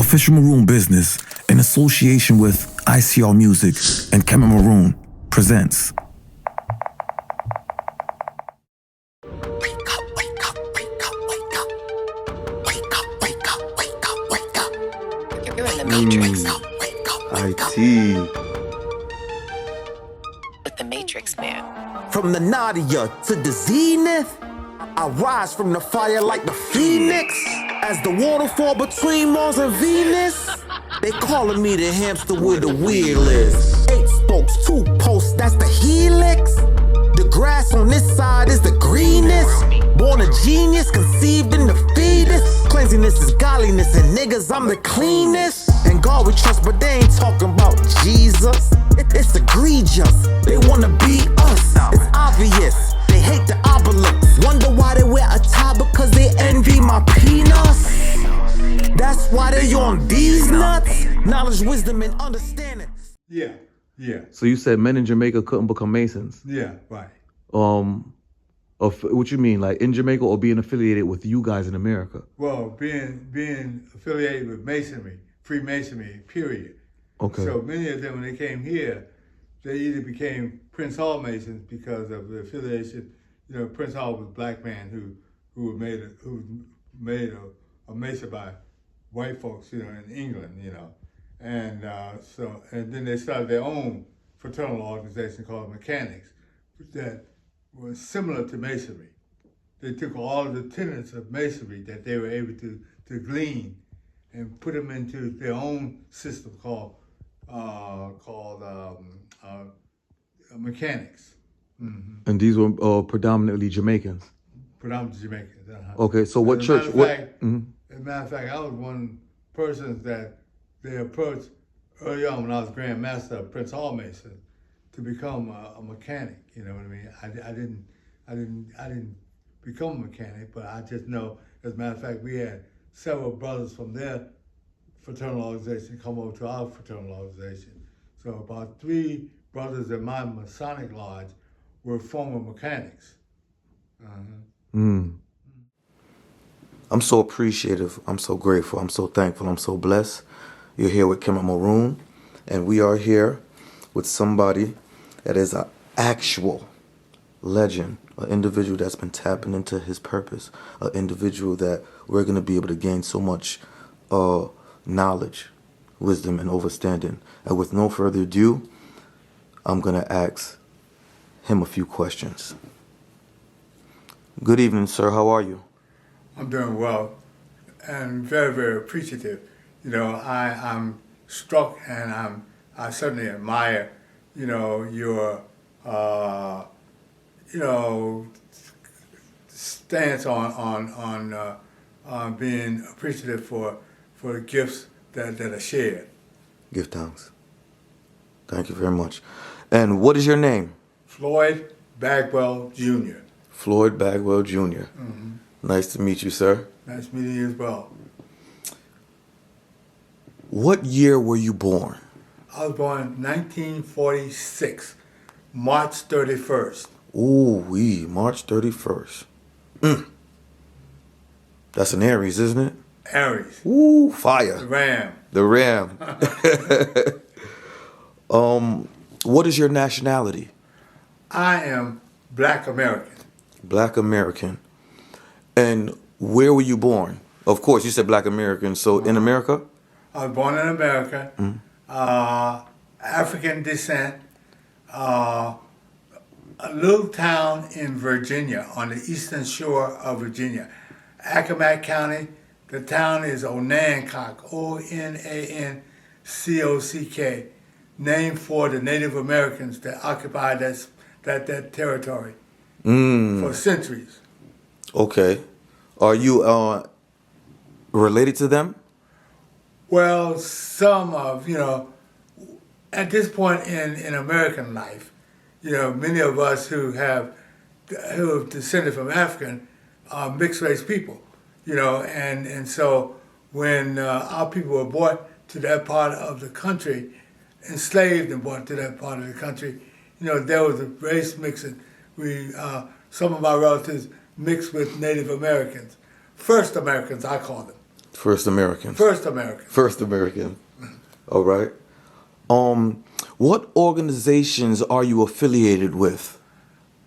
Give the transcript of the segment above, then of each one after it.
Official Maroon Business, in association with ICR Music and Kemet Maroon, presents. You're in the Matrix. IT. With the Matrix Man. From the nadir to the zenith, I rise from the fire like the phoenix. As the waterfall between Mars and Venus, they calling me the hamster with the wheel is. 8 spokes, 2 posts, that's the helix. The grass on this side is the greenest. Born a genius, conceived in the fetus. Cleanliness is godliness, and niggas, I'm the cleanest. And God we trust, but they ain't talking about Jesus. It's egregious, they wanna be us. It's obvious, they hate the obelisk. Wonder why they wear a tie, because they envy my penis. That's why they on these nuts. Knowledge, wisdom, and understanding. Yeah. So you said men in Jamaica couldn't become Masons. Yeah, right. What you mean, like in Jamaica or being affiliated with you guys in America? Well, being affiliated with Masonry, Freemasonry, period. Okay. So many of them, when they came here, they either became Prince Hall Masons because of the affiliation. You know, Prince Hall was a black man who made a Mason by white folks, you know, in England, you know. And then they started their own fraternal organization called Mechanics that was similar to Masonry. They took all of the tenets of Masonry that they were able to glean and put them into their own system called Mechanics. Mm-hmm. And these were predominantly Jamaicans? Predominantly Jamaicans. Okay, so what church? As a matter of fact, I was one person that they approached early on when I was Grand Master of Prince Hall Mason to become a mechanic. You know what I mean? I didn't become a mechanic, but I just know. As a matter of fact, we had several brothers from their fraternal organization come over to our fraternal organization. So about 3 brothers in my Masonic lodge were former mechanics. I'm so appreciative, I'm so grateful, I'm so thankful, I'm so blessed. You're here with Kemet Maroon, and we are here with somebody that is an actual legend, an individual that's been tapping into his purpose, an individual that we're going to be able to gain so much knowledge, wisdom, and understanding. And with no further ado, I'm going to ask him a few questions. Good evening, sir. How are you? I'm doing well and very, very appreciative. You know, I'm struck and I certainly admire, you know, your, stance on being appreciative for the gifts that are shared. Give thanks. Thank you very much. And what is your name? Floyd Bagwell Junior. Floyd Bagwell Junior. Mm-hmm. Nice to meet you, sir. Nice meeting you as well. What year were you born? I was born in 1946, March 31st. Ooh, March 31st. That's an Aries, isn't it? Aries. Ooh, fire. The Ram. What is your nationality? I am Black American. Black American. And where were you born? Of course, you said Black American, so in America? I was born in America, African descent, a little town in Virginia, on the eastern shore of Virginia. Accomack County, the town is Onancock, Onancock, named for the Native Americans that occupied that territory for centuries. Okay. Are you related to them? Well, some of, at this point in American life, many of us who have descended from African are mixed race people, and so when our people were brought to that part of the country, enslaved and brought to that part of the country, there was a race mixing. Some of my relatives mixed with Native Americans. First Americans, I call them. First Americans. First American. First American. All right. What organizations are you affiliated with?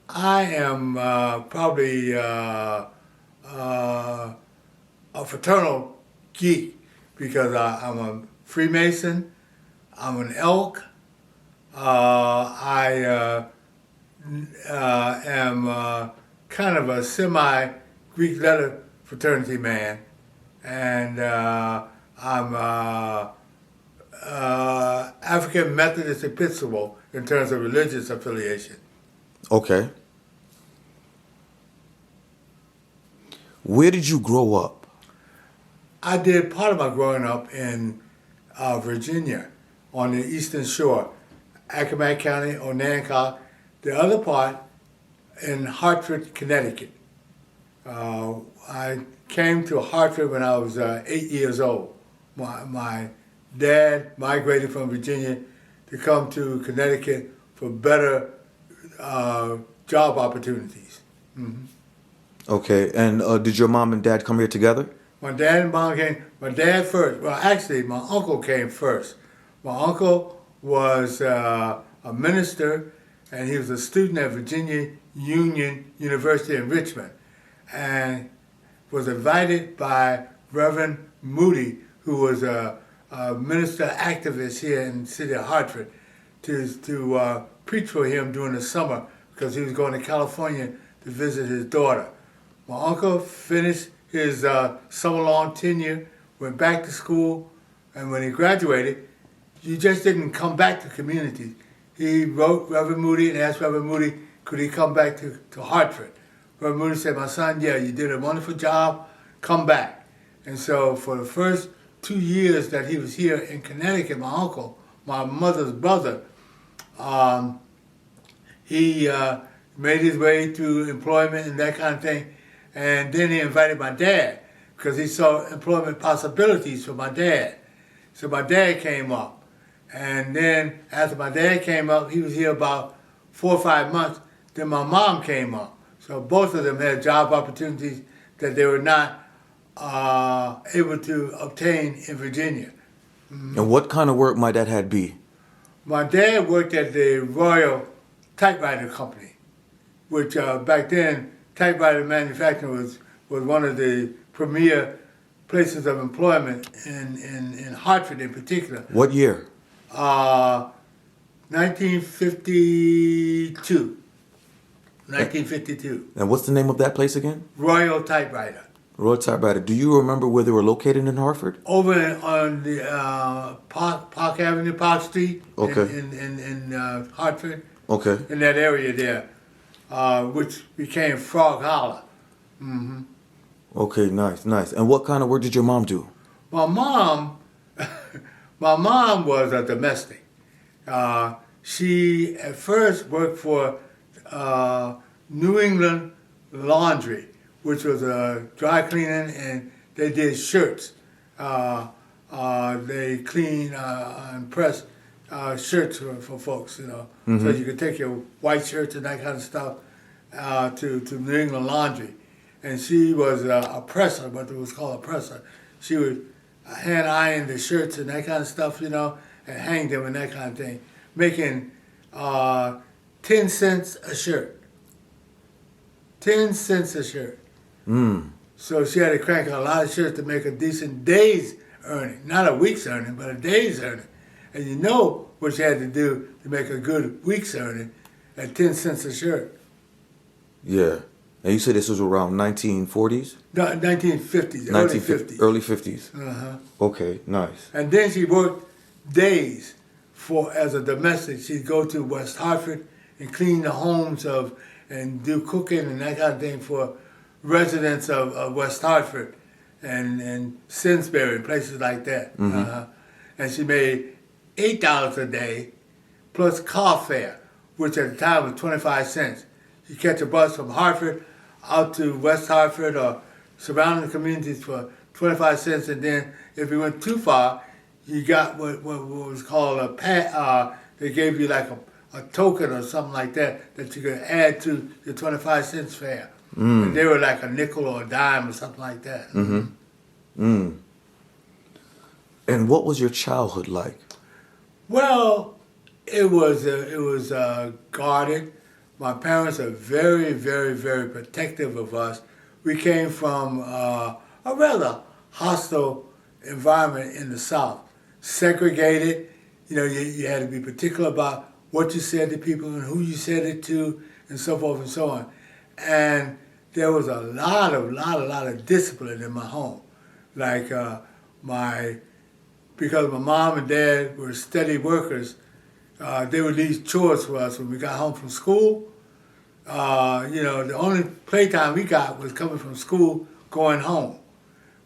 I am probably a fraternal geek because I'm a Freemason, I'm an elk, I am kind of a semi-Greek letter fraternity man, and I'm African Methodist Episcopal in terms of religious affiliation. Okay. Where did you grow up? I did part of my growing up in Virginia on the Eastern Shore, Accomack County, Onancock. The other part in Hartford, Connecticut. I came to Hartford when I was 8 years old. My dad migrated from Virginia to come to Connecticut for better job opportunities. Mm-hmm. Okay, and did your mom and dad come here together? My dad and mom came, my dad first. Well, actually, my uncle came first. My uncle was a minister, and he was a student at Virginia Union University in Richmond, and was invited by Reverend Moody, who was a minister activist here in the city of Hartford, to preach for him during the summer because he was going to California to visit his daughter. My uncle finished his summer-long tenure, went back to school, and when he graduated, he just didn't come back to community. He wrote Reverend Moody and asked Reverend Moody, could he come back to Hartford? Reverend Moody said, my son, yeah, you did a wonderful job, come back. And so for the first 2 years that he was here in Connecticut, my uncle, my mother's brother, he made his way through employment and that kind of thing. And then he invited my dad because he saw employment possibilities for my dad. So my dad came up. And then after my dad came up, he was here about 4 or 5 months. Then my mom came up. So both of them had job opportunities that they were not able to obtain in Virginia. Mm-hmm. And what kind of work might that had be? My dad worked at the Royal Typewriter Company, which back then, typewriter manufacturing was one of the premier places of employment in Hartford in particular. What year? 1952. 1952. And what's the name of that place again? Royal Typewriter. Royal Typewriter. Do you remember where they were located in Hartford? Over on the Park Avenue, Park Street. Okay. In Hartford. Okay. In that area there, which became Frog Holler. Mm-hmm. Okay, nice, nice. And what kind of work did your mom do? My mom was a domestic. She at first worked for New England Laundry, which was a dry cleaning, and they did shirts. They clean and press shirts for folks, you know. Mm-hmm. So you could take your white shirts and that kind of stuff to New England Laundry. And she was a presser, what was called a presser. She would hand iron the shirts and that kind of stuff, you know, and hang them and that kind of thing, making 10 cents a shirt. 10 cents a shirt. Mm. So she had to crank out a lot of shirts to make a decent day's earning. Not a week's earning, but a day's earning. And you know what she had to do to make a good week's earning at 10 cents a shirt. Yeah. And you said this was around 1940s? No, 1950s, early 50s. Early 50s. Uh-huh. Okay, nice. And then she worked days as a domestic. She'd go to West Hartford and clean the homes and do cooking and that kind of thing for residents of West Hartford and Simsbury and places like that. Mm-hmm. And she made $8 a day plus car fare, which at the time was 25 cents. You catch a bus from Hartford out to West Hartford or surrounding communities for 25 cents, and then if you went too far, you got what was called a they gave you like a token or something like that you could add to your 25 cents fare. Mm. And they were like a nickel or a dime or something like that. Mm-hmm. Mm. And what was your childhood like? Well, it was guarded. My parents are very, very, very protective of us. We came from a rather hostile environment in the South, segregated. You know, you had to be particular about what you said to people and who you said it to, and so forth and so on. And there was a lot of discipline in my home. Like because my mom and dad were steady workers, they would leave chores for us when we got home from school. You know, the only playtime we got was coming from school, going home.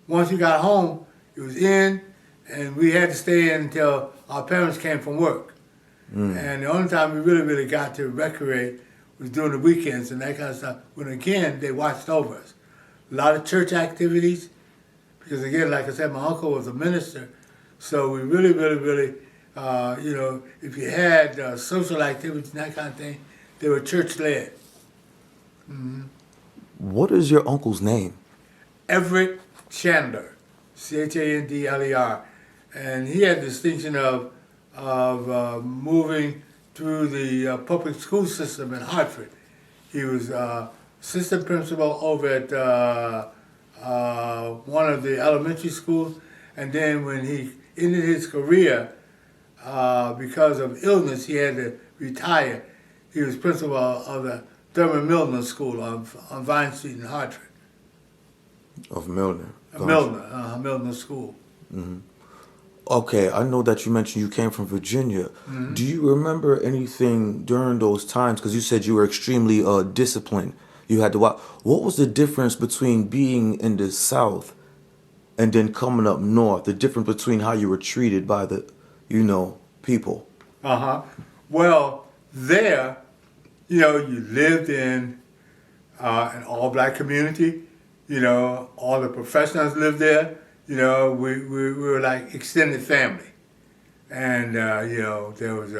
Once we got home, it was in, and we had to stay in until our parents came from work. And the only time we really got to recreate was during the weekends and that kind of stuff, when again, they watched over us. A lot of church activities, because again, like I said, my uncle was a minister, so we really, you know, if you had social activities and that kind of thing, they were church-led. What is your uncle's name? Everett Chandler, Chandler, and he had the distinction of moving through the public school system in Hartford. He was assistant principal over at one of the elementary schools, and then when he ended his career because of illness, he had to retire. He was principal of the Thurman Milner School on Vine Street in Hartford. Of Milner. Milner School. Okay, I know that you mentioned you came from Virginia. Do you remember anything during those times? Because you said you were extremely disciplined. You had to watch. What was the difference between being in the South and then coming up north? The difference between how you were treated by the, you know, people. Well, there, you know, you lived in an all-black community. You know, all the professionals lived there. You know, we were like extended family. And, you know, there was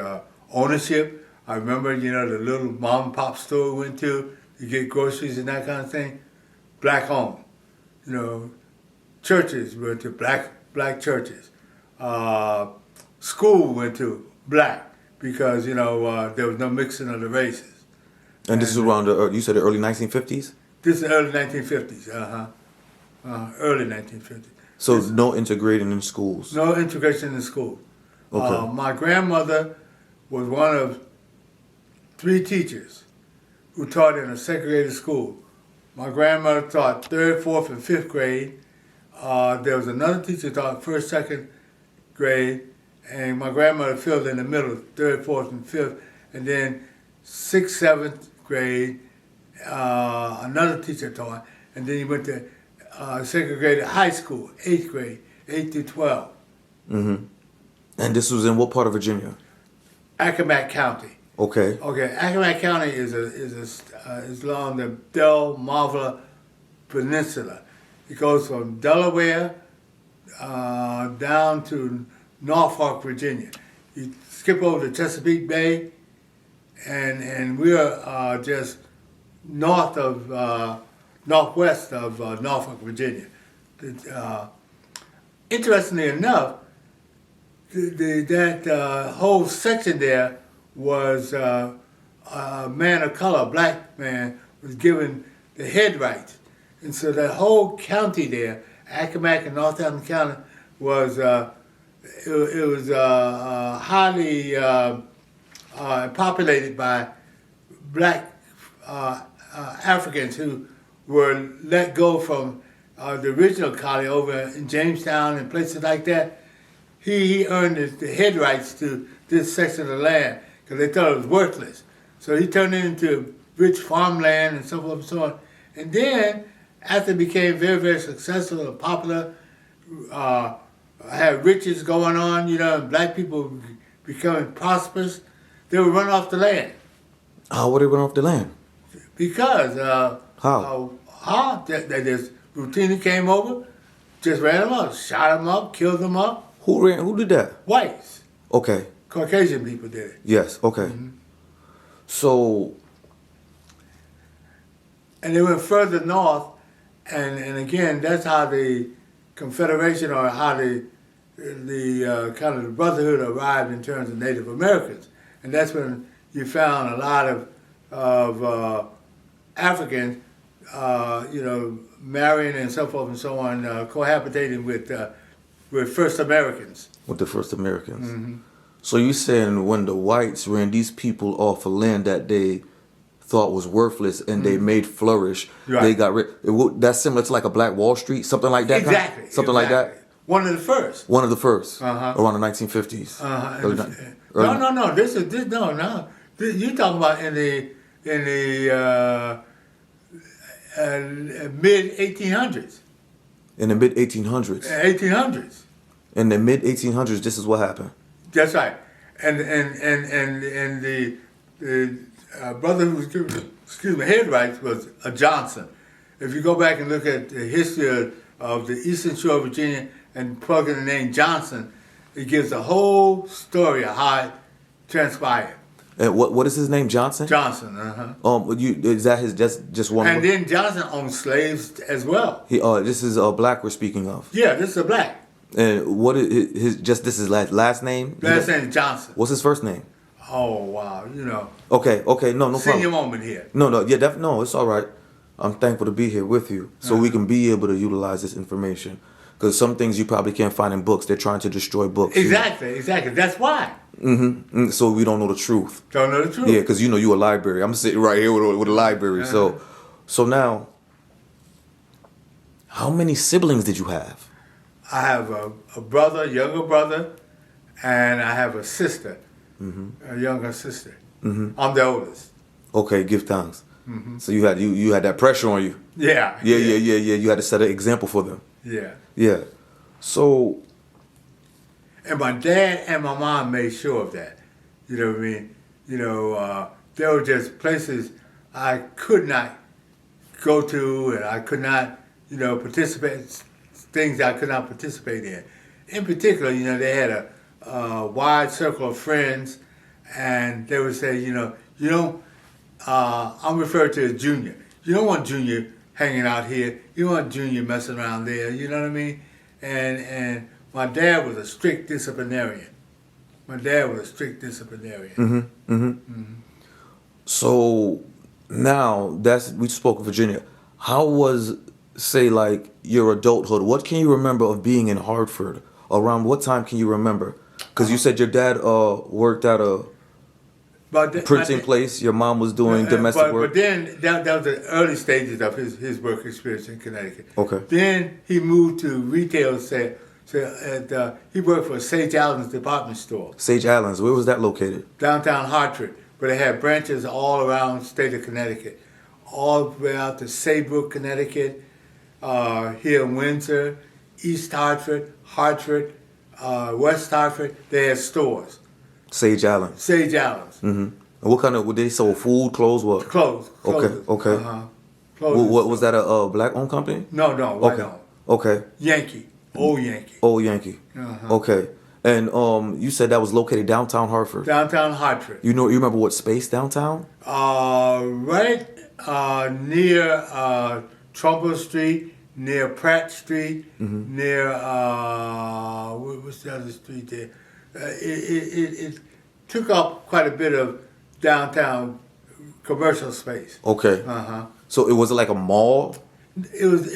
ownership. I remember, you know, the little mom and pop store we went to get groceries and that kind of thing. Black owned. You know, churches, we went to black churches. School we went to, black, because, you know, there was no mixing of the races. And this is around the, you said the early 1950s? This is the early 1950s, early 1950s. So no integrating in schools? No integration in schools. Okay. My grandmother was one of 3 teachers who taught in a segregated school. My grandmother taught 3rd, 4th, and 5th grade. There was another teacher who taught 1st, 2nd grade, and my grandmother filled in the middle, 3rd, 4th, and 5th, and then 6th, 7th grade, another teacher taught, and then he went to segregated high school, 8th grade, 8 through 12. And this was in what part of Virginia? Accomack County. Okay. Okay, Accomack County is along the Delmarva Peninsula. It goes from Delaware down to Norfolk, Virginia. You skip over the Chesapeake Bay, and we're just northwest of Norfolk, Virginia. Interestingly enough, that whole section there was a man of color, a black man, was given the head rights. And so that whole county there, Accomack and Northampton County, was highly populated by black Africans who were let go from the original colony over in Jamestown and places like that. He earned the head rights to this section of the land because they thought it was worthless. So he turned it into rich farmland and so forth and so on. And then, after it became very, very successful and popular, had riches going on, you know, and black people becoming prosperous, they would run off the land. How would they run off the land? Because How? They just routinely came over, just ran them up, shot them up, killed them up. Who did that? Whites. Okay. Caucasian people did it. Yes, okay. So, And they went further north, and again, that's how the Confederation or how the kind of the brotherhood arrived in terms of Native Americans, and that's when you found a lot of Africans, marrying and so forth and so on, cohabitating with First Americans. With the first Americans. Mm-hmm. So you saying when the whites ran these people off of land that they thought was worthless and they made flourish, Right. they got rid. That's similar to like a Black Wall Street, something like that. Exactly. Something like that. One of the first. One of the first, Uh-huh. around the 1950s. No. This no. You talking about in the mid 1800s. In the mid 1800s. 1800s. In the mid 1800s, this is what happened. That's right. And the brother who was head rights was a Johnson. If you go back and look at the history of the Eastern Shore of Virginia and plug in the name Johnson, it gives a whole story of how it transpired. And what is his name? Johnson. Johnson, Is that his just one? And then Johnson owned slaves as well. This is Black we're speaking of. Yeah, this is a black. And what is his? Just this is last name. Last name is Johnson. What's his first name? Oh wow, Okay, no senior problem. moment here. No, it's all right. I'm thankful to be here with you, so we can be able to utilize this information. Because some things you probably can't find in books. They're trying to destroy books. Exactly. That's why. So we don't know the truth. Don't know the truth. Yeah, because you a library. I'm sitting right here with a library. So now, how many siblings did you have? I have a brother, younger brother, and I have a sister, a younger sister. I'm the oldest. Okay, give thanks. So you had that pressure on you. Yeah. Yeah. You had to set an example for them. Yeah. Yeah. So. And my dad and my mom made sure of that. You know what I mean? There were just places I could not go to, and I could not, participate. Things I could not participate in. In particular, they had a wide circle of friends, and they would say, I'm referred to as Junior. You don't want Junior hanging out here. You don't want Junior messing around there. You know what I mean? And my dad was a strict disciplinarian. So now we spoke of Virginia. How was, say, like your adulthood? What can you remember of being in Hartford? Around what time can you remember? Because you said your dad worked at a printing place. Your mom was doing domestic work. But then that was the early stages of his work experience in Connecticut. Okay. Then he moved to retail. He worked for Sage Allen's department store. Sage Allen's. Where was that located? Downtown Hartford, but they had branches all around the state of Connecticut, all the way out to Saybrook, Connecticut, here in Windsor, East Hartford, West Hartford. They had stores. Sage Allen. Sage Allen's. And what kind of? Would they sell food, clothes, what? Clothes. Okay. What was that? A black-owned company? No, white Okay. owned. Okay. Yankee. Old Yankee. Old Yankee. Okay. And you said that was located downtown Hartford. Downtown Hartford. You remember what space downtown? Right near Trumbull Street, near Pratt Street, near what's the other street there? It took up quite a bit of downtown commercial space. Okay. So it was like a mall? It was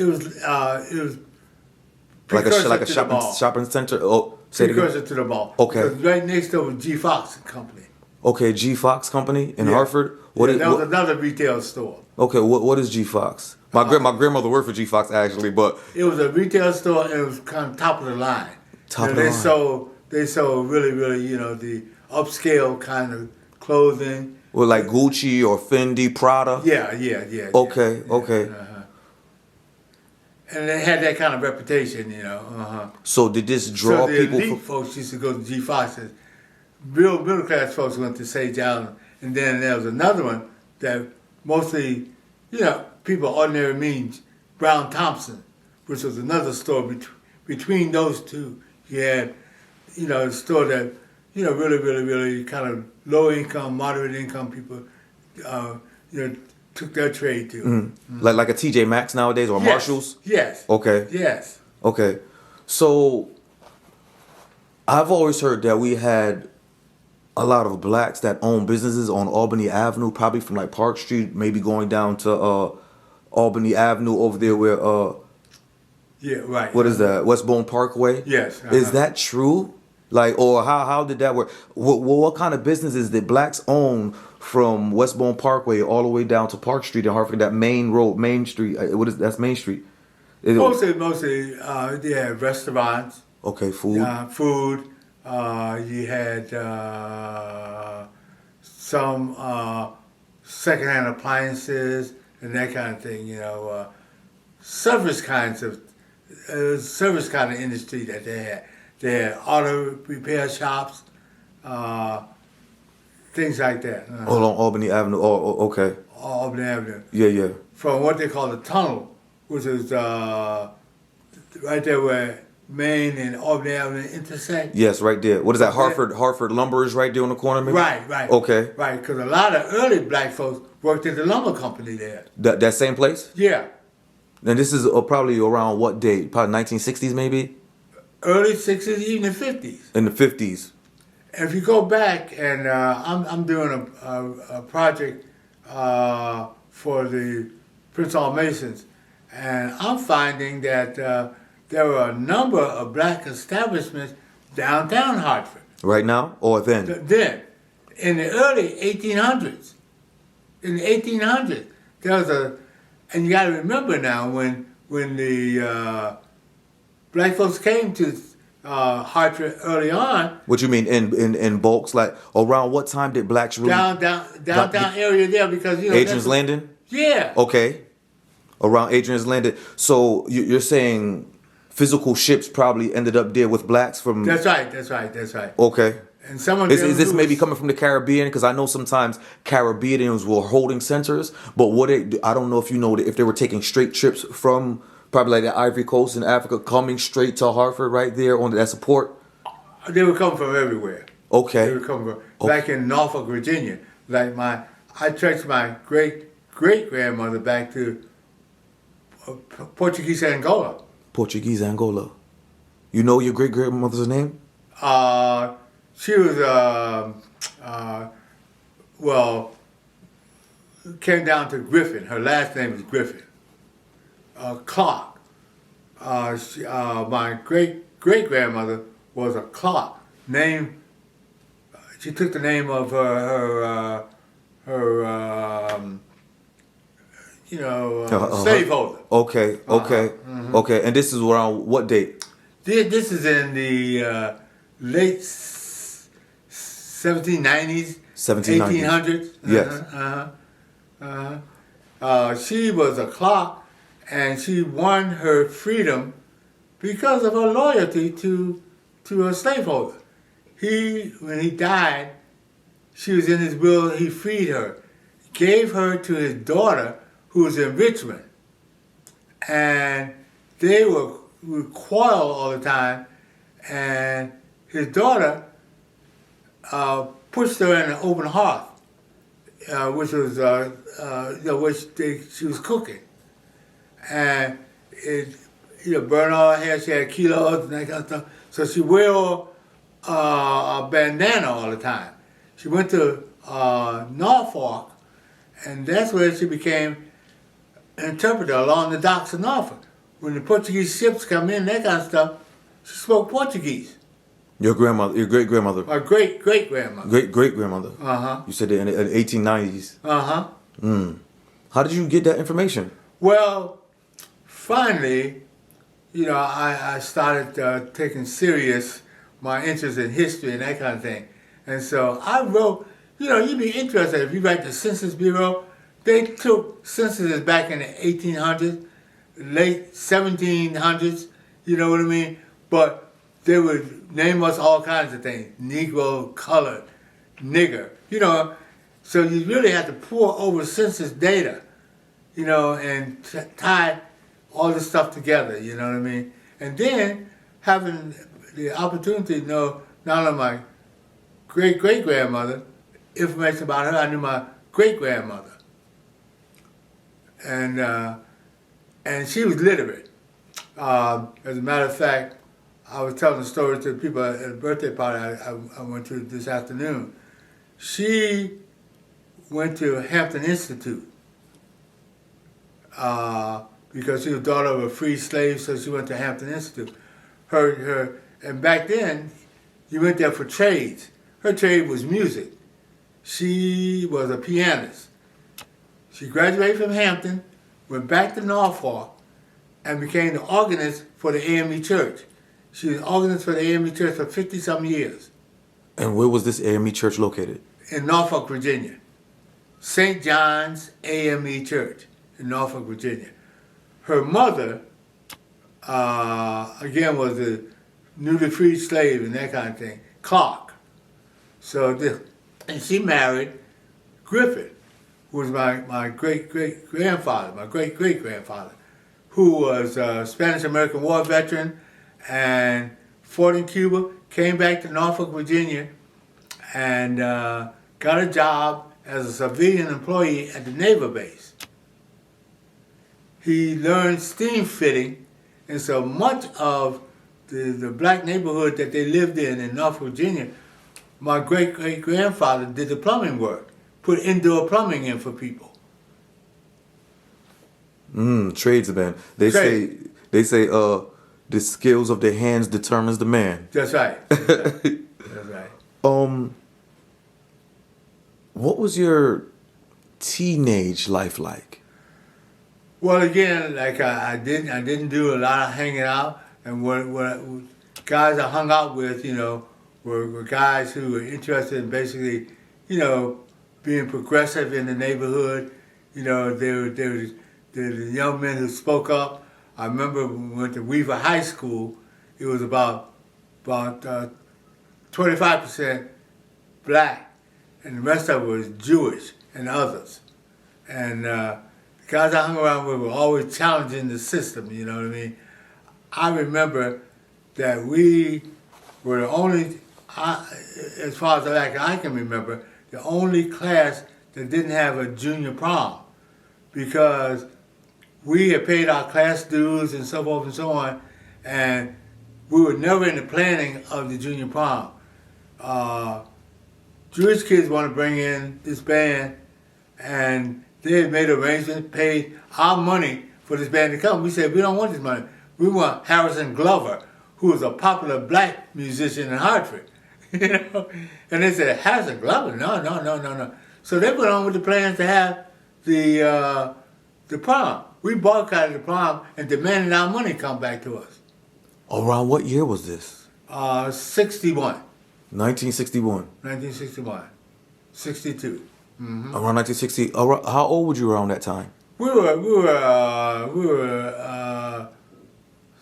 like a to the mall. shopping center? Oh, say it again. Precursor to the mall. Okay. It was right next to G. Fox Company. Okay, G. Fox Company in Yeah. Hartford? That was another retail store. Okay, what is G. Fox? My grandmother worked for G. Fox actually, but It was a retail store, and it was kind of top of the line. Top of the line. They sold really, the upscale kind of clothing. with like Gucci or Fendi, Prada? Yeah. Okay. And they had that kind of reputation, So did this draw so the people? elite folks used to go to G. Fox's. Real middle class folks went to Sage Allen, and then there was another one that mostly, people ordinary means, Brown Thompson, which was another store between those two. You had, a store that, really kind of low income, moderate income people, took their trade to. Like a TJ Maxx nowadays or Yes. Marshalls? Yes. Okay. Yes. Okay. So I've always heard that we had a lot of blacks that own businesses on Albany Avenue, probably from like Park Street, maybe going down to Albany Avenue over there where Yeah, right. what is that? Westbourne Parkway? Yes. Is that true? Like, or how did that work? What kind of businesses did blacks own from Westbourne Parkway all the way down to Park Street in Hartford? That main road, Main Street. That's Main Street. Mostly, they had restaurants. Okay, food. Food. You had some secondhand appliances and that kind of thing. Service kind of industry that they had. They had auto repair shops, things like that. All on Albany Avenue. Oh, okay. Albany Avenue. Yeah. From what they call the tunnel, which is right there where Main and Albany Avenue intersect. Yes, right there. What is that? Hartford Lumber is right there on the corner, maybe? Right. Okay. Right, because a lot of early black folks worked at the lumber company there. That same place? Yeah. And this is probably around what date? Probably 1960s, maybe? Early 60s, even the 50s. In the 50s. If you go back, and I'm doing a project for the Prince Hall Masons, and I'm finding that there were a number of black establishments downtown Hartford. Right now or then? Then, in the early 1800s. In the 1800s, there was and you got to remember now when the black folks came to Hartford early on. What you mean in bulks? Like around what time did blacks really downtown area there, because Adrian's Landing? Yeah. Okay. Around Adrian's Landing. So you're saying physical ships probably ended up there with blacks from. That's right. Okay. And some of is this maybe coming from the Caribbean? Because I know sometimes Caribbeans were holding centers, but I don't know if you know if they were taking straight trips from probably like the Ivory Coast in Africa, coming straight to Hartford right there on that support. They would come from everywhere. Okay. They would come from back in Norfolk, Virginia. Like I traced my great grandmother back to Portuguese Angola. Portuguese Angola. You know your great grandmother's name? She was came down to Griffin. Her last name is Griffin. Clark. My great grandmother was a Clark. She took the name of her slaveholder. Okay. Mm-hmm. Okay. And this is around what date? This is in the late 1790s, 1800s. Yes. She was a Clark, and she won her freedom because of her loyalty to a slaveholder. When he died, she was in his will. He freed her, gave her to his daughter, who was in Richmond, and they would quarrel all the time, and his daughter pushed her in an open hearth, which was she was cooking, and it burned all her hair. She had kilos and that kind of stuff. So she wore a bandana all the time. She went to Norfolk, and that's where she became an interpreter along the docks of Norfolk. When the Portuguese ships come in, that kind of stuff, she spoke Portuguese. Your grandmother, your great grandmother. My great grandmother. Great grandmother. Uh-huh. You said it in the 1890s. Uh-huh. How did you get that information? Well, finally, I started taking serious my interest in history and that kind of thing. And so I wrote, you'd be interested if you write the Census Bureau. They took censuses back in the 1800s, late 1700s, you know what I mean? But they would name us all kinds of things, Negro, colored, nigger, So you really have to pour over census data, and tie all this stuff together, you know what I mean? And then having the opportunity to know not only my great-great-grandmother, information about her, I knew my great-grandmother. And she was literate. As a matter of fact, I was telling the story to the people at a birthday party I went to this afternoon. She went to Hampton Institute because she was daughter of a free slave, so she went to Hampton Institute. And back then, you went there for trades. Her trade was music. She was a pianist. She graduated from Hampton, went back to Norfolk, and became the organist for the AME Church. She was organist for the AME Church for 50-some years. And where was this AME church located? In Norfolk, Virginia. St. John's AME Church in Norfolk, Virginia. Her mother, again, was a newly freed slave and that kind of thing, Clark. And she married Griffith, who was my great-great-grandfather, my great-great-grandfather, who was a Spanish-American War veteran and fought in Cuba, came back to Norfolk, Virginia, and got a job as a civilian employee at the naval base. He learned steam fitting, and so much of the black neighborhood that they lived in Norfolk, Virginia, my great-great-grandfather did the plumbing work, put indoor plumbing in for people. Tradesmen. They say the skills of their hands determines the man. That's right. That's right. What was your teenage life like? Well, again, like I didn't do a lot of hanging out, and what guys I hung out with, were guys who were interested in basically, being progressive in the neighborhood. They were the young men who spoke up. I remember when we went to Weaver High School, it was about 25% black, and the rest of it was Jewish and others. And the guys I hung around with were always challenging the system, you know what I mean? I remember that we were the only, as far as I can remember, the only class that didn't have a junior prom, because we had paid our class dues and so forth and so on, and we were never in the planning of the junior prom. Jewish kids want to bring in this band, and they had made arrangements, paid our money for this band to come. We said, we don't want this money. We want Harrison Glover, who was a popular black musician in Hartford. And they said, Harrison Glover? No. So they went on with the plans to have the prom. We boycotted the prom and demanded our money come back to us. Around what year was this? 61. 1961. 1961. 62. Mm-hmm. Around 1960. How old were you around that time? We were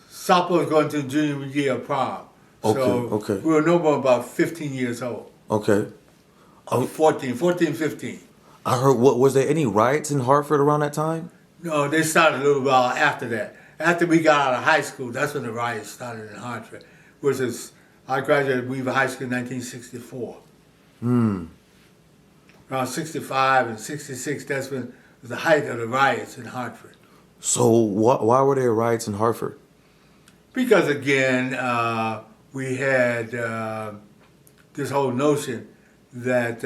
supposed going to junior year prom. Okay. We were no more about 15 years old. Okay. 14, 15. I heard, was there any riots in Hartford around that time? No, they started a little while after that. After we got out of high school, that's when the riots started in Hartford, which is, I graduated Weaver High School in 1964. Around 65 and 66, that's when was the height of the riots in Hartford. So why were there riots in Hartford? Because again, we had this whole notion that,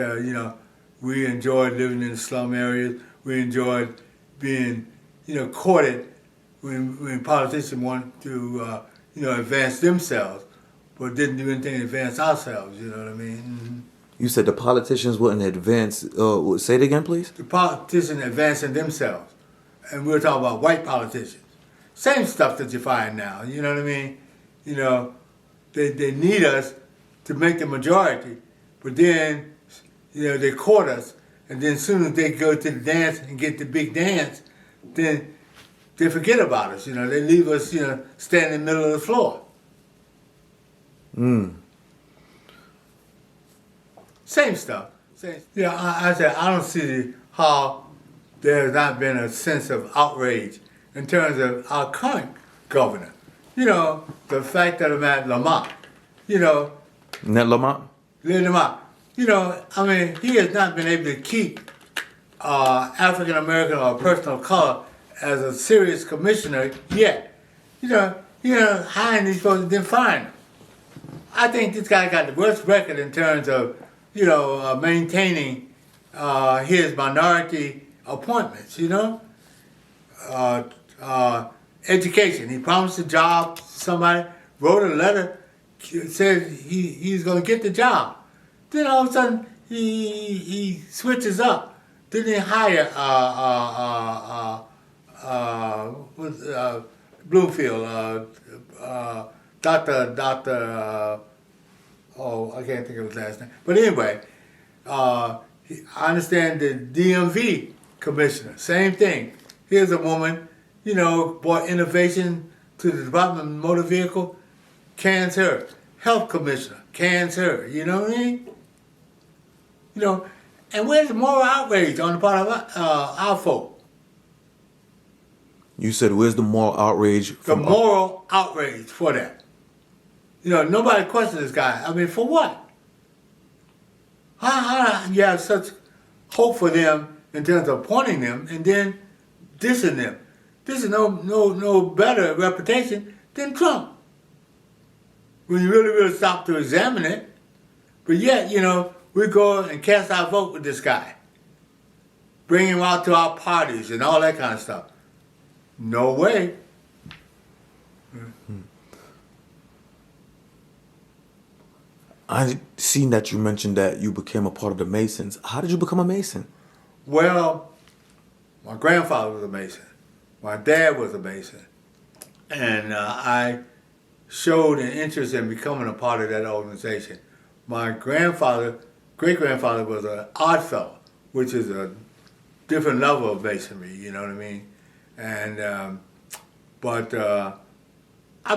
we enjoyed living in the slum areas. We enjoyed being, courted when politicians wanted to, advance themselves, but didn't do anything to advance ourselves, you know what I mean? Mm-hmm. You said the politicians wouldn't advance. Say it again, please. The politicians advancing themselves. And we're talking about white politicians. Same stuff that you find now, you know what I mean? They need us to make the majority, but then, they court us, and then as soon as they go to the dance and get the big dance, then they forget about us, they leave us, standing in the middle of the floor. Same stuff. I said, I don't see how there has not been a sense of outrage in terms of our current governor. The fact that I'm at Lamont, Ned Lamont? Lamont. He has not been able to keep African American or a person of color as a serious commissioner yet. hiring these folks and then firing them. I think this guy got the worst record in terms of, maintaining his minority appointments, education. He promised a job to somebody, wrote a letter, said he's going to get the job. Then all of a sudden, he switches up. Then he hire Bloomfield, Dr. I can't think of his last name. But anyway, I understand the DMV commissioner, same thing. Here's a woman, brought innovation to the Department of Motor Vehicle, cans her. Health commissioner, cans her. You know what I mean? And where's the moral outrage on the part of our folk? You said, where's the moral outrage? The moral outrage for that. Nobody questions this guy. I mean, for what? How you have such hope for them in terms of appointing them and then dissing them? This is no better reputation than Trump. When you really stop to examine it. But yet, we go and cast our vote with this guy. Bring him out to our parties and all that kind of stuff. No way. I seen that you mentioned that you became a part of the Masons. How did you become a Mason? Well, my grandfather was a Mason. My dad was a Mason. And I showed an interest in becoming a part of that organization. My great-grandfather was an Odd Fellow, which is a different level of Masonry, you know what I mean? And, but I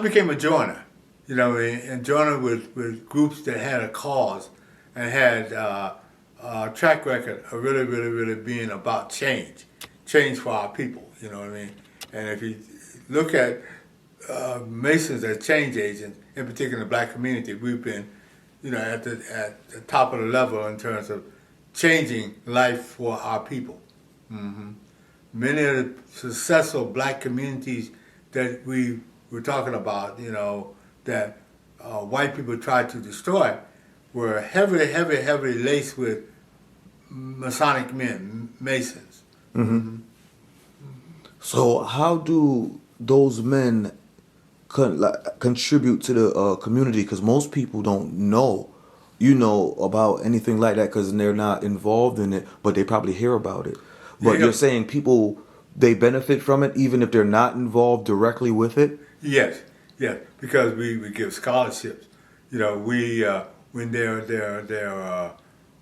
became a joiner, and joiner with groups that had a cause and had a track record of really being about change for our people, you know what I mean? And if you look at Masons as change agents, in particular the black community, we've been, at the top of the level in terms of changing life for our people. Mm-hmm. Many of the successful black communities that we were talking about, that white people tried to destroy, were heavily laced with Masonic men, Masons. Mm-hmm. So how do those men contribute to the community? Because most people don't know, about anything like that because they're not involved in it, but they probably hear about it. But you're saying people, they benefit from it even if they're not involved directly with it? Yes, because we give scholarships. When they're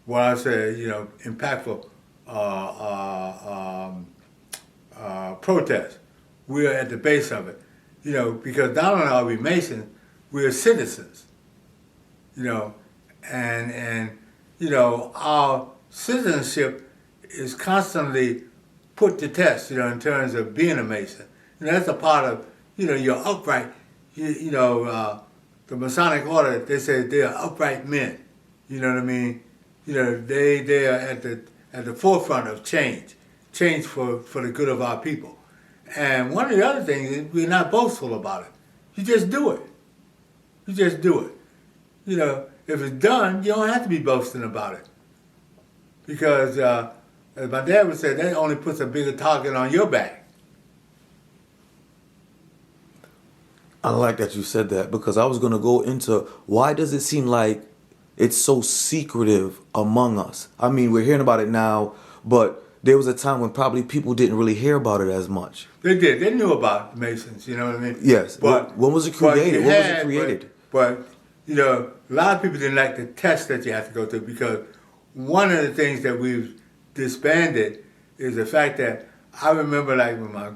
what I say, impactful protests, we're at the base of it. Because not only are we Masons, we're citizens. And our citizenship is constantly put to test, in terms of being a Mason. That's a part of, your upright, the Masonic order, they say they are upright men. You know what I mean? They are at the forefront of change for the good of our people. And one of the other things is we're not boastful about it. You just do it. If it's done, you don't have to be boasting about it. Because, as my dad would say, that only puts a bigger target on your back. I like that you said that because I was going to go into why does it seem like it's so secretive among us? I mean, we're hearing about it now, but there was a time when probably people didn't really hear about it as much. They did. They knew about the Masons, you know what I mean? Yes. But when was it created? When was it created? But a lot of people didn't like the test that you have to go through because one of the things that we've disbanded is the fact that I remember like when my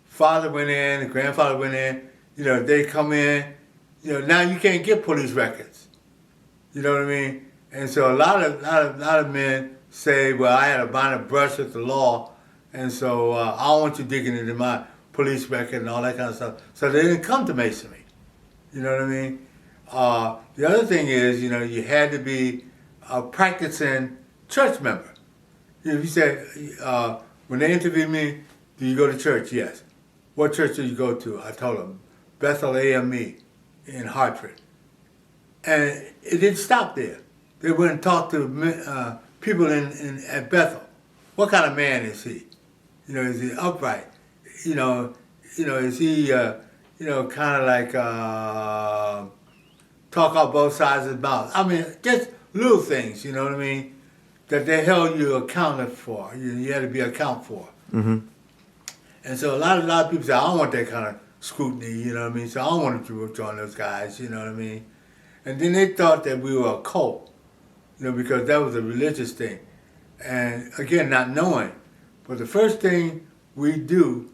father went in and grandfather went in, they come in, now you can't get police records. You know what I mean? And so a lot of men say, well, I had a minor brush with the law, and so I don't want you digging into my police record and all that kind of stuff. So they didn't come to Masonry. You know what I mean? The other thing is, you had to be a practicing church member. If you say, when they interviewed me, do you go to church? Yes. What church do you go to? I told them, Bethel AME in Hartford. And it didn't stop there. They went and talked to people at Bethel. What kind of man is he? You know, is he upright? You know, is he, kind of like talk out both sides of his mouth? I mean, just little things, you know what I mean, that they held you accounted for. You had to be accounted for. Mm-hmm. And so a lot of people say, I don't want that kind of scrutiny, you know what I mean? So I don't want to join those guys, you know what I mean? And then they thought that we were a cult, you know, because that was a religious thing. And again, not knowing. But the first thing we do,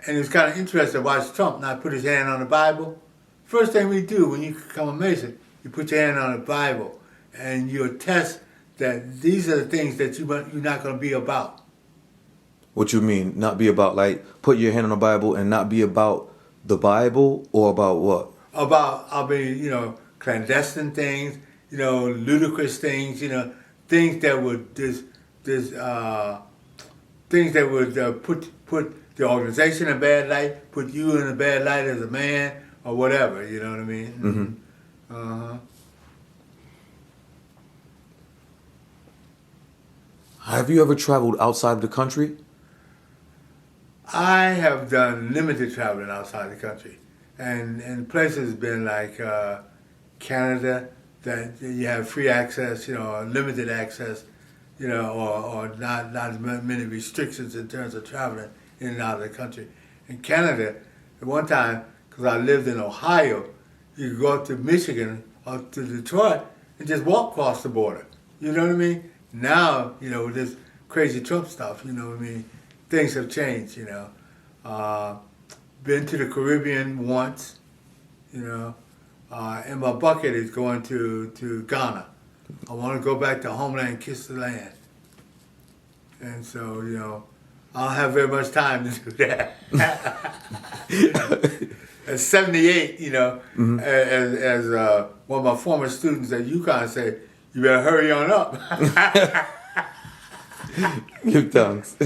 and it's kind of interesting to watch Trump not put his hand on the Bible. First thing we do when you become a Mason, you put your hand on the Bible and you attest that these are the things that you're not going to be about. What you mean, not be about, like, put your hand on the Bible and not be about the Bible, or about what? About, clandestine things, ludicrous things, things that would put the organization in a bad light, put you in a bad light as a man, or whatever, you know what I mean? Mm-hmm. Uh-huh. Have you ever traveled outside of the country? I have done limited traveling outside the country, and places been like Canada, that you have free access, or limited access, or not as many restrictions in terms of traveling in and out of the country. In Canada, at one time, because I lived in Ohio, you could go up to Michigan or to Detroit and just walk across the border. You know what I mean? Now, with this crazy Trump stuff, you know what I mean? Things have changed, Been to the Caribbean once, and my bucket is going to Ghana. I want to go back to homeland and kiss the land. And so, I don't have very much time to do that. At 78, Mm-hmm. as one of my former students at UConn said, you better hurry on up. Give thanks.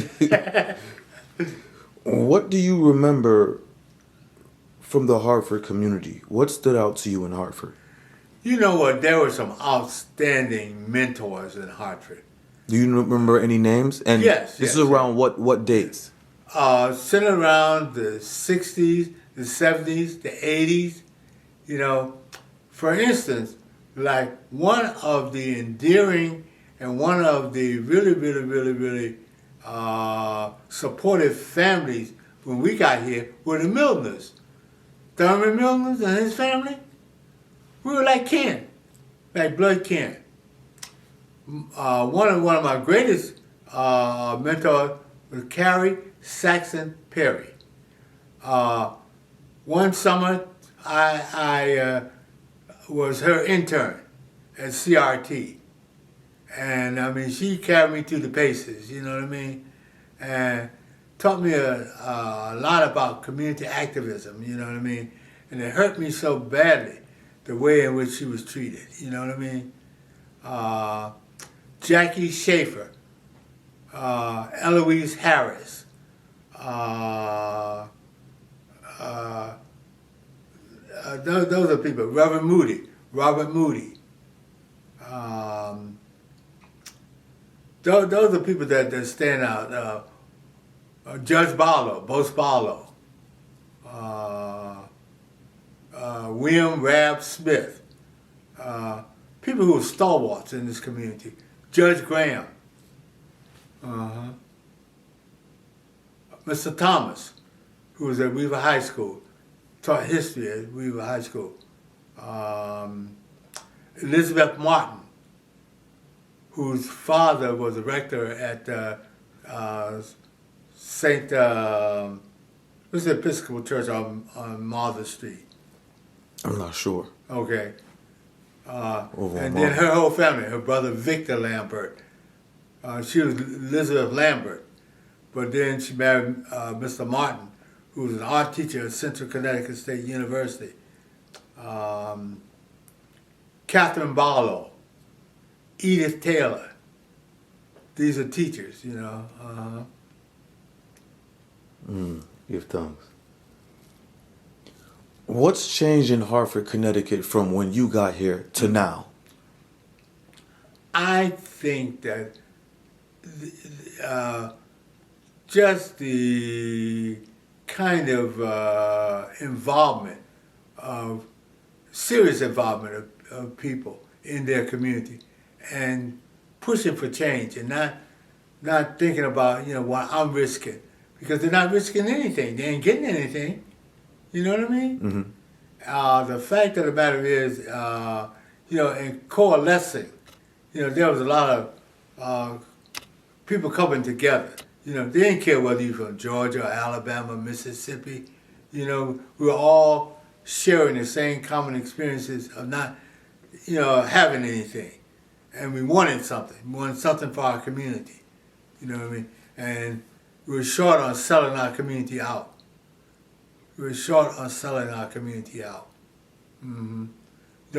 What do you remember from the Hartford community? What stood out to you in Hartford? You know what? There were some outstanding mentors in Hartford. Do you remember any names? And Yes. This is around what dates? Centered around the 60s, the 70s, the 80s. For instance, like one of the endearing and one of the really, really, really, really supportive families when we got here were the Milners. Thurman Milners and his family. We were like kin, like blood kin. One of my greatest mentors was Carrie Saxon Perry. One summer, I was her intern at CRT. And she carried me through the paces, you know what I mean? And taught me a lot about community activism, you know what I mean? And it hurt me so badly, the way in which she was treated, you know what I mean? Jackie Schaefer, Eloise Harris, those are people, Robert Moody. Those are people that stand out. Judge Barlow, Bose Barlow, William Rab Smith, people who are stalwarts in this community. Judge Graham, Mr. Thomas, who was at Weaver High School, taught history at Weaver High School. Elizabeth Martin, whose father was a rector at St. What's the Episcopal Church on Martha Street? I'm not sure. Okay. And then her whole family, her brother Victor Lambert. She was Elizabeth Lambert. But then she married Mr. Martin, who was an art teacher at Central Connecticut State University. Catherine Barlow, Edith Taylor. These are teachers, Give thanks. What's changed in Hartford, Connecticut from when you got here to now? I think that just the kind of involvement of serious involvement of people in their community and pushing for change and not thinking about, what I'm risking, because they're not risking anything. They ain't getting anything. You know what I mean? Mm-hmm. The fact of the matter is, in coalescing, there was a lot of people coming together. They didn't care whether you're from Georgia or Alabama, Mississippi. We were all sharing the same common experiences of not, having anything. And we wanted something. We wanted something for our community. You know what I mean? And we were short on selling our community out. Mm-hmm.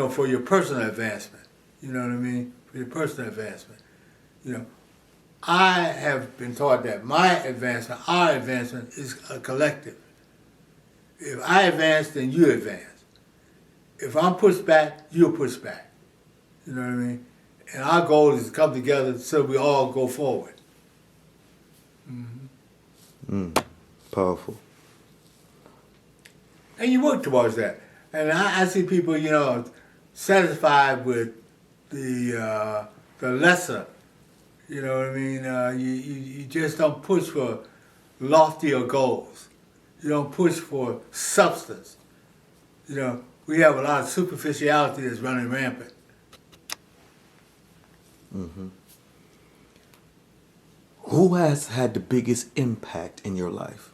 For your personal advancement. You know what I mean? For your personal advancement. I have been taught that my advancement, our advancement, is a collective. If I advance, then you advance. If I'm pushed back, you'll push back. You know what I mean? And our goal is to come together so we all go forward. Mm-hmm. Powerful. And you work towards that. And I see people, satisfied with the lesser. You know what I mean? You just don't push for loftier goals. You don't push for substance. We have a lot of superficiality that's running rampant. Mm-hmm. Who has had the biggest impact in your life?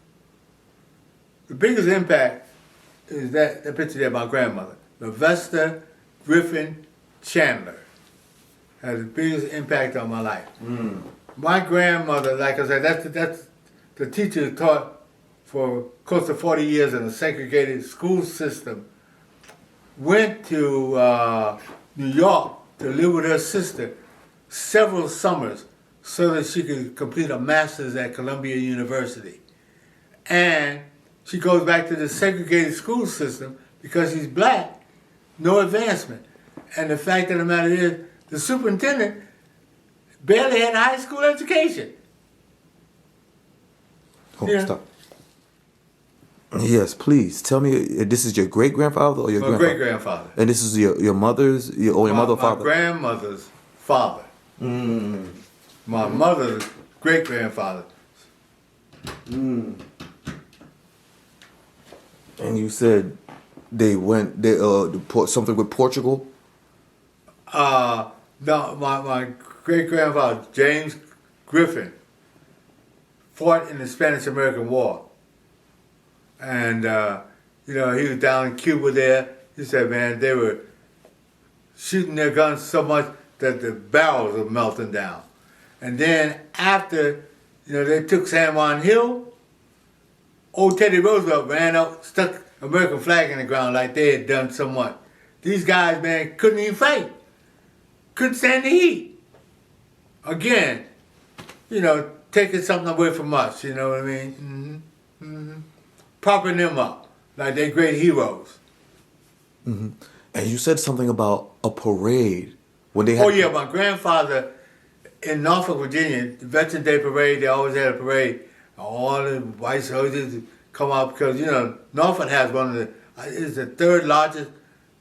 The biggest impact is that picture there of my grandmother, Sylvester Griffin Chandler, had the biggest impact on my life. My grandmother, like I said, that's the teacher who taught for close to 40 years in a segregated school system, went to New York to live with her sister several summers so that she could complete a master's at Columbia University. And she goes back to the segregated school system because she's black, no advancement. And the fact of the matter is, the superintendent barely had a high school education. Stop. Yes, please. Tell me, this is your great-grandfather or your My grandfather? great-grandfather. And this is your mother's, your mother or father? My grandmother's father. My mother's great-grandfather. And you said they something with Portugal? No, my great-grandfather, James Griffin, fought in the Spanish-American War. And, he was down in Cuba there. He said, man, they were shooting their guns so much that the barrels were melting down. And then after, they took San Juan Hill, old Teddy Roosevelt ran up, stuck American flag in the ground like they had done so much. These guys, man, couldn't even fight. Couldn't stand the heat. Again, taking something away from us, you know what I mean? Propping them up like they're great heroes. And you said something about a parade when they had. Oh yeah, my grandfather in Norfolk, Virginia, the Veterans Day parade. They always had a parade. All the white soldiers come out because Norfolk has one of it's the third largest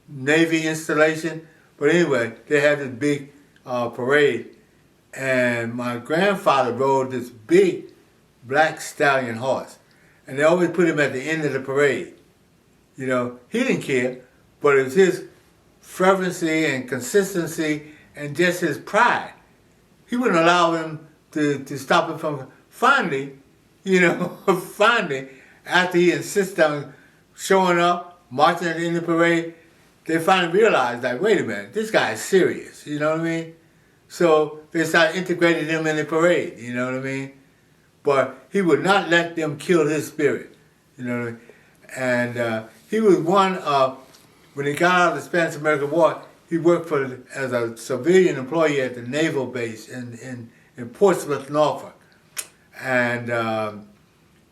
Navy installation. But anyway, they had this big parade, and my grandfather rode this big black stallion horse, and they always put him at the end of the parade. He didn't care, but it was his fervency and consistency and just his pride. He wouldn't allow them to stop him from finally, after he insisted on showing up, marching at the end of the parade, they finally realized, like, wait a minute, this guy is serious, you know what I mean? So they started integrating him in the parade, you know what I mean? But he would not let them kill his spirit, you know what I mean? And he was one of, when he got out of the Spanish-American War, he worked as a civilian employee at the naval base in Portsmouth, Norfolk. And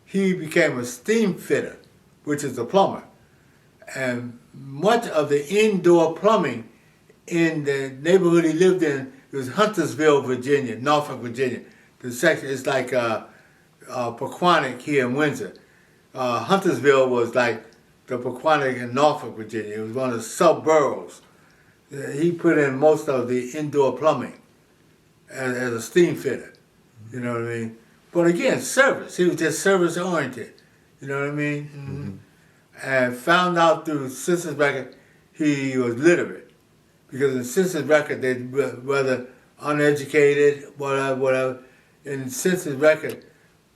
he became a steam fitter, which is a plumber. And much of the indoor plumbing in the neighborhood he lived in, it was Huntersville, Virginia, Norfolk, Virginia. The section is like Pequannock here in Windsor. Huntersville was like the Pequannock in Norfolk, Virginia. It was one of the sub-boroughs. He put in most of the indoor plumbing as a steam fitter. You know what I mean? But again, service. He was just service oriented. You know what I mean? Mm-hmm. And found out through census record he was literate. Because in census record they whether uneducated, whatever. In census record,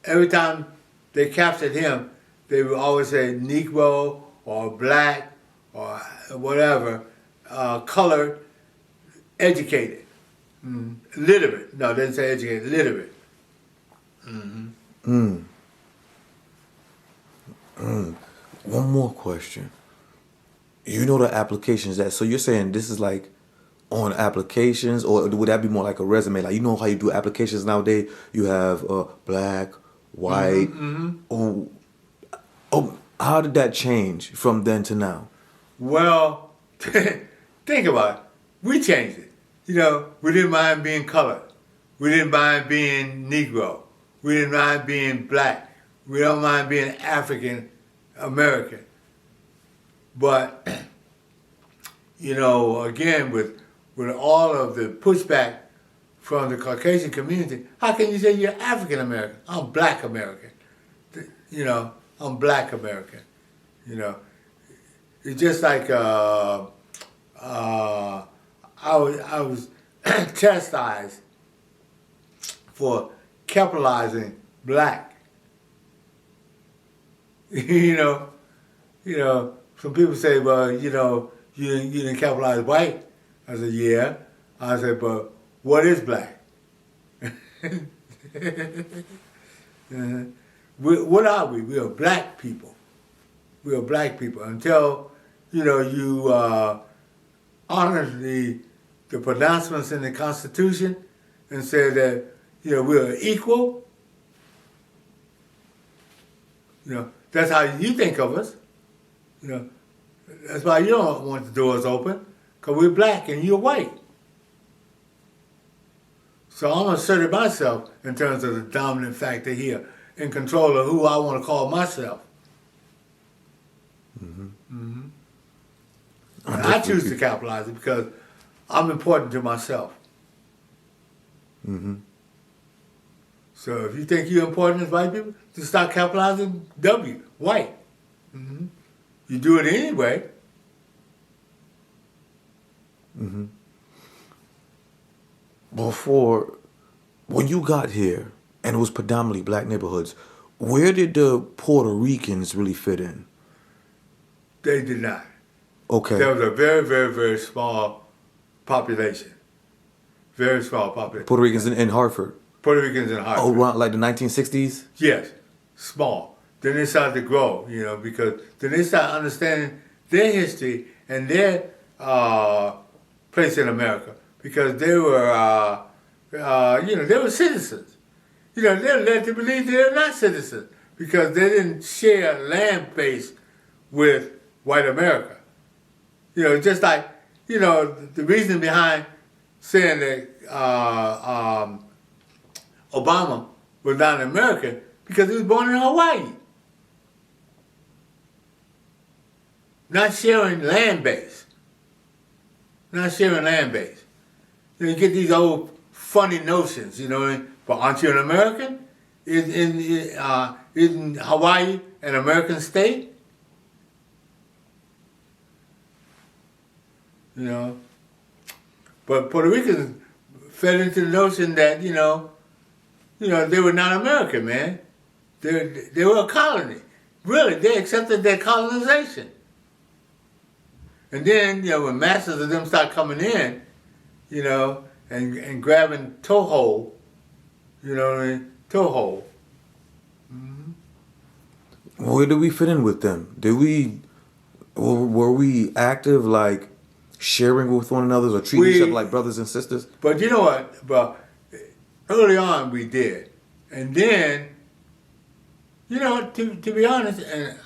every time they captured him, they would always say Negro or black or whatever, colored, educated, literate. No, they didn't say educated, literate. One more question. You know the applications that, so you're saying this is like on applications, or would that be more like a resume? Like, you know how you do applications nowadays? You have black, white. Oh, how did that change from then to now? Well, think about it. We changed it. You know, we didn't mind being colored. We didn't mind being Negro. We didn't mind being black. We don't mind being African American. But, you know, again, with all of the pushback from the Caucasian community, how can you say you're African American? I'm Black American. You know, I'm Black American. You know, it's just like I was chastised for capitalizing black. you know, some people say, well, you know, you didn't capitalize white. I said, yeah. I said, but what is black? What are we? We are black people. We are black people. Until, you know, you honor the pronouncements in the Constitution and say that, you know, we are equal. You know, that's how you think of us. You know, that's why you don't want the doors open, because we're black and you're white. So I'm asserting myself in terms of the dominant factor here, in control of who I want to call myself. And I choose to capitalize it because I'm important to myself. So if you think you're important as white people, just start capitalizing W, white. You do it anyway. Before, when you got here, and it was predominantly black neighborhoods, where did the Puerto Ricans really fit in? They did not. Okay. There was a very, very, very small population. Very small population. Puerto Ricans in Hartford? Puerto Ricans in Hartford. Oh, around like the 1960s? Yes, small. Then they started to grow, you know, because then they started understanding their history and their place in America, because they were, you know, they were citizens. You know, they're led to believe they're not citizens because they didn't share land base with white America. You know, just like, you know, the reason behind saying that Obama was not an American because he was born in Hawaii. Not sharing land base. Not sharing land base. You know, you get these old funny notions, you know, but aren't you an American? Isn't Hawaii an American state? You know, but Puerto Ricans fell into the notion that, you know, they were not American, man. They were a colony. Really, they accepted their colonization. And then, you know, when masses of them start coming in, you know, and grabbing toehold, you know what I mean? Toehold. Where did we fit in with them? Were we active, like, sharing with one another or treating each other like brothers and sisters? But you know what? But early on we did. And then, you know, to be honest, and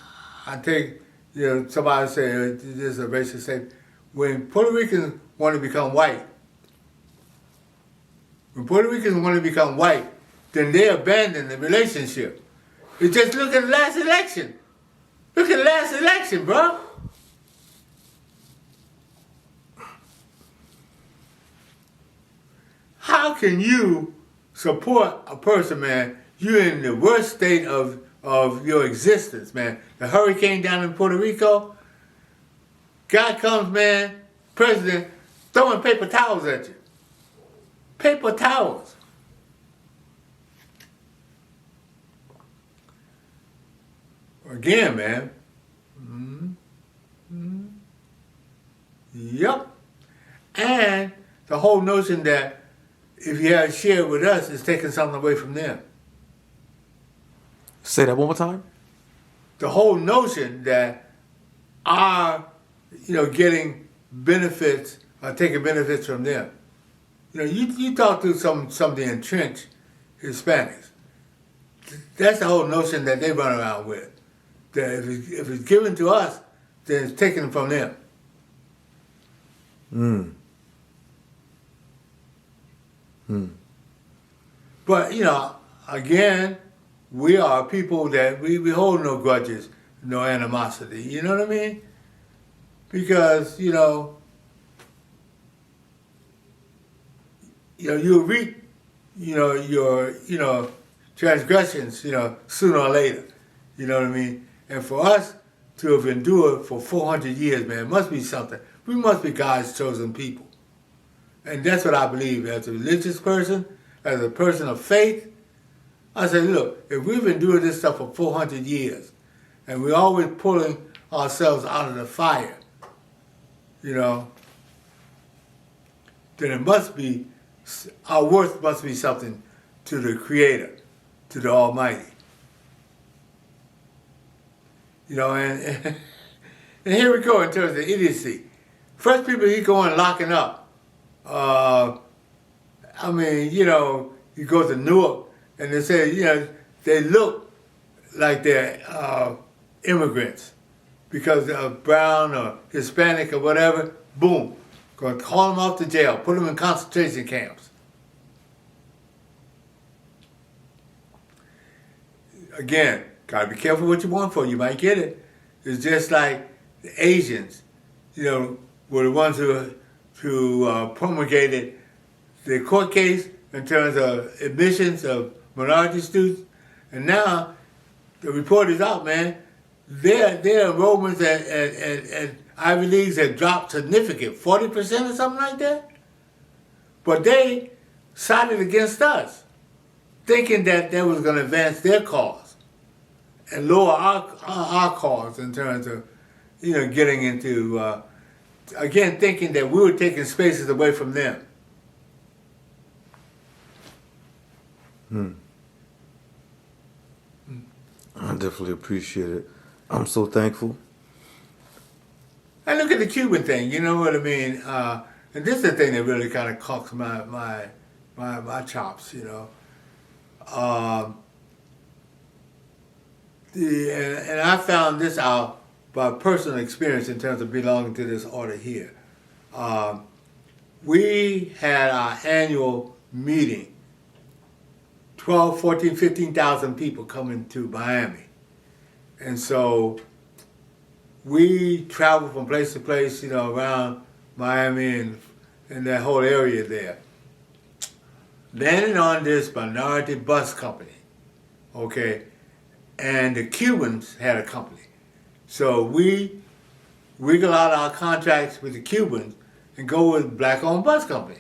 I take, You know, somebody say this is a racist statement. When Puerto Ricans want to become white, then they abandon the relationship. You just look at the last election. Look at the last election, bro. How can you support a person, man? You're in the worst state of your existence, man. The hurricane down in Puerto Rico. Guy comes, man, president, throwing paper towels at you. Paper towels. Again, man. Yep. And the whole notion that if you have shared with us, it's taking something away from them. Say that one more time. The whole notion that our, getting benefits or taking benefits from them. You talk to some of the entrenched Hispanics. That's the whole notion that they run around with. That if it's given to us, then it's taken from them. But, again, we are people that we hold no grudges, no animosity. You know what I mean? Because, you reap, your, transgressions, sooner or later. You know what I mean? And for us to have endured for 400 years, man, it must be something. We must be God's chosen people. And that's what I believe as a religious person, as a person of faith. I say, look, if we've endured this stuff for 400 years, and we're always pulling ourselves out of the fire, then it must be, our worth must be something to the Creator, to the Almighty. And here we go in terms of idiocy. First people he going locking up. You go to Newark and they say, they look like they're immigrants because they're brown or Hispanic or whatever. Boom, going to call them off to jail, put them in concentration camps. Again, gotta be careful what you want for. You might get it. It's just like the Asians, were the ones who promulgated the court case in terms of admissions of minority students. And now the report is out, man. Their enrollments at Ivy Leagues have dropped significant, 40% or something like that. But they sided against us, thinking that was going to advance their cause and lower our cause in terms of, getting into, again, thinking that we were taking spaces away from them. I definitely appreciate it. I'm so thankful. And look at the Cuban thing, you know what I mean? And this is the thing that really kind of cocks my chops, And I found this out by personal experience in terms of belonging to this order here. We had our annual meeting, 12, 14, 15,000 people coming to Miami. And so we traveled from place to place, around Miami and that whole area there. Landed on this minority bus company, okay? And the Cubans had a company. So we wiggle out our contracts with the Cubans and go with black-owned bus company.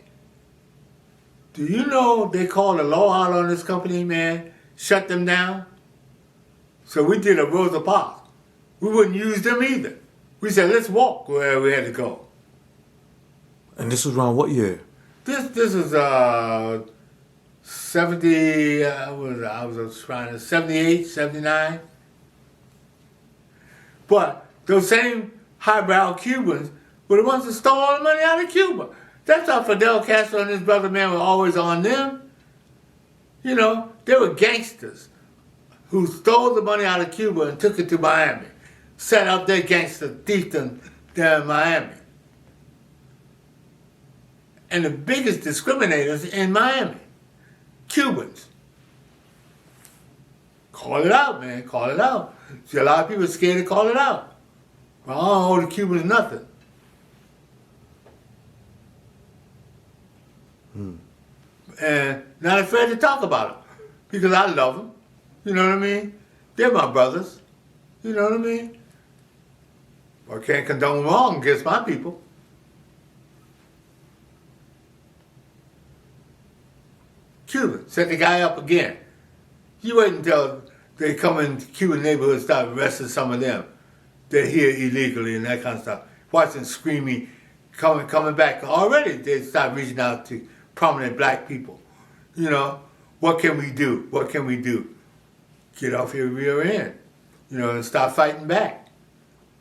Do you know they called the law out on this company, man? Shut them down? So we did a Rosa Parks. We wouldn't use them either. We said, let's walk where we had to go. And this was around what year? This was 70, I was trying to 78, 79. But those same highbrow Cubans were the ones that stole all the money out of Cuba. That's how Fidel Castro and his brother, man, were always on them. They were gangsters who stole the money out of Cuba and took it to Miami. set up their gangster fiefdom there in Miami. And the biggest discriminators in Miami, Cubans. Call it out, man. Call it out. See, a lot of people are scared to call it out. Well, I don't owe the Cubans nothing. And not afraid to talk about it because I love them. You know what I mean? They're my brothers. You know what I mean? I can't condone wrong against my people. Cuban, set the guy up again. You wait until they come into Cuban neighborhoods, start arresting some of them. They're here illegally and that kind of stuff. Watching screaming, coming back. Already they start reaching out to prominent black people. You know, what can we do? What can we do? Get off your rear end. You know, and stop fighting back.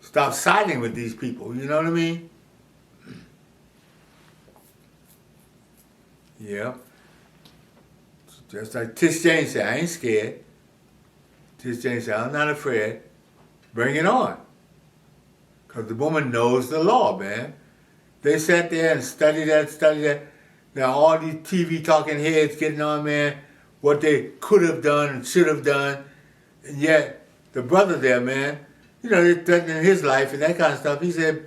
Stop siding with these people. You know what I mean? Yeah. Just like Tish James said, I ain't scared. Tish James said, I'm not afraid. Bring it on. Because the woman knows the law, man. They sat there and studied that. Now all these TV talking heads getting on, man, what they could have done and should have done. And yet, the brother there, man, you know, they're threatening his life and that kind of stuff. He said,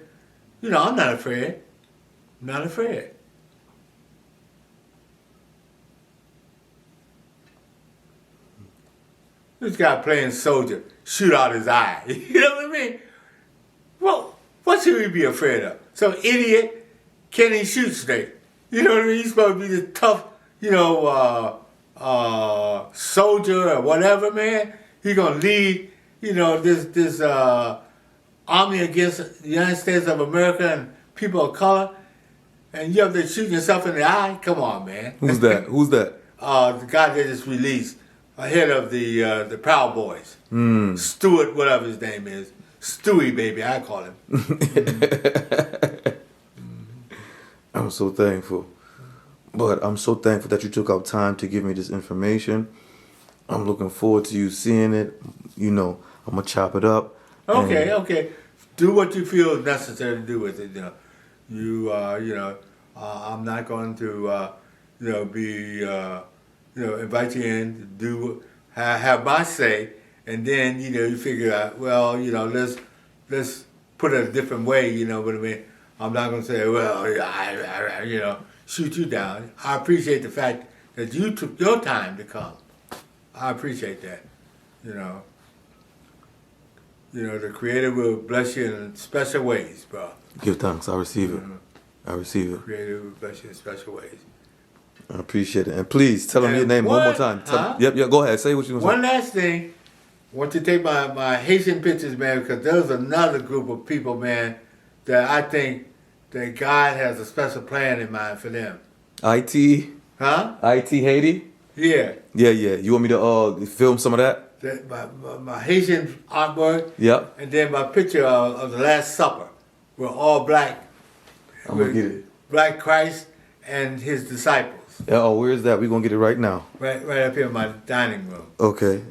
you know, I'm not afraid. I'm not afraid. This guy playing soldier, shoot out his eye. You know what I mean? Well, what should we be afraid of? Some idiot can't even shoot straight. You know what I mean? He's supposed to be the tough, you know, soldier or whatever, man. He's gonna lead, you know, this army against the United States of America and people of color. And you up there shooting yourself in the eye? Come on, man. Who's that? Who's that? The guy they just released, ahead of the Proud Boys. Stewart, whatever his name is. Stewie, baby, I call him. I'm so thankful. But I'm so thankful that you took out time to give me this information. I'm looking forward to you seeing it. You know, I'm going to chop it up. Okay. Do what you feel is necessary to do with it. I'm not going to, invite you in to do, have my say, and then, you know, you figure out, well, you know, let's put it a different way, you know what I mean? I'm not going to say, well, I shoot you down. I appreciate the fact that you took your time to come. I appreciate that, you know. You know, the Creator will bless you in special ways, bro. Give thanks. I receive it. I receive it. Creator will bless you in special ways. I appreciate it. And please, tell them your name one more time. Yep, go ahead. Say what you want to say. One last thing. I want to take my Haitian pictures, man, because there's another group of people, man, that I think that God has a special plan in mind for them. IT? Huh? IT Haiti? Yeah. Yeah. You want me to film some of that? My Haitian artwork. Yep. And then my picture of the Last Supper. We're all black. I'm going to get it. Black Christ and his disciples. Oh, where is that? We're going to get it right now. Right up here in my dining room. Okay.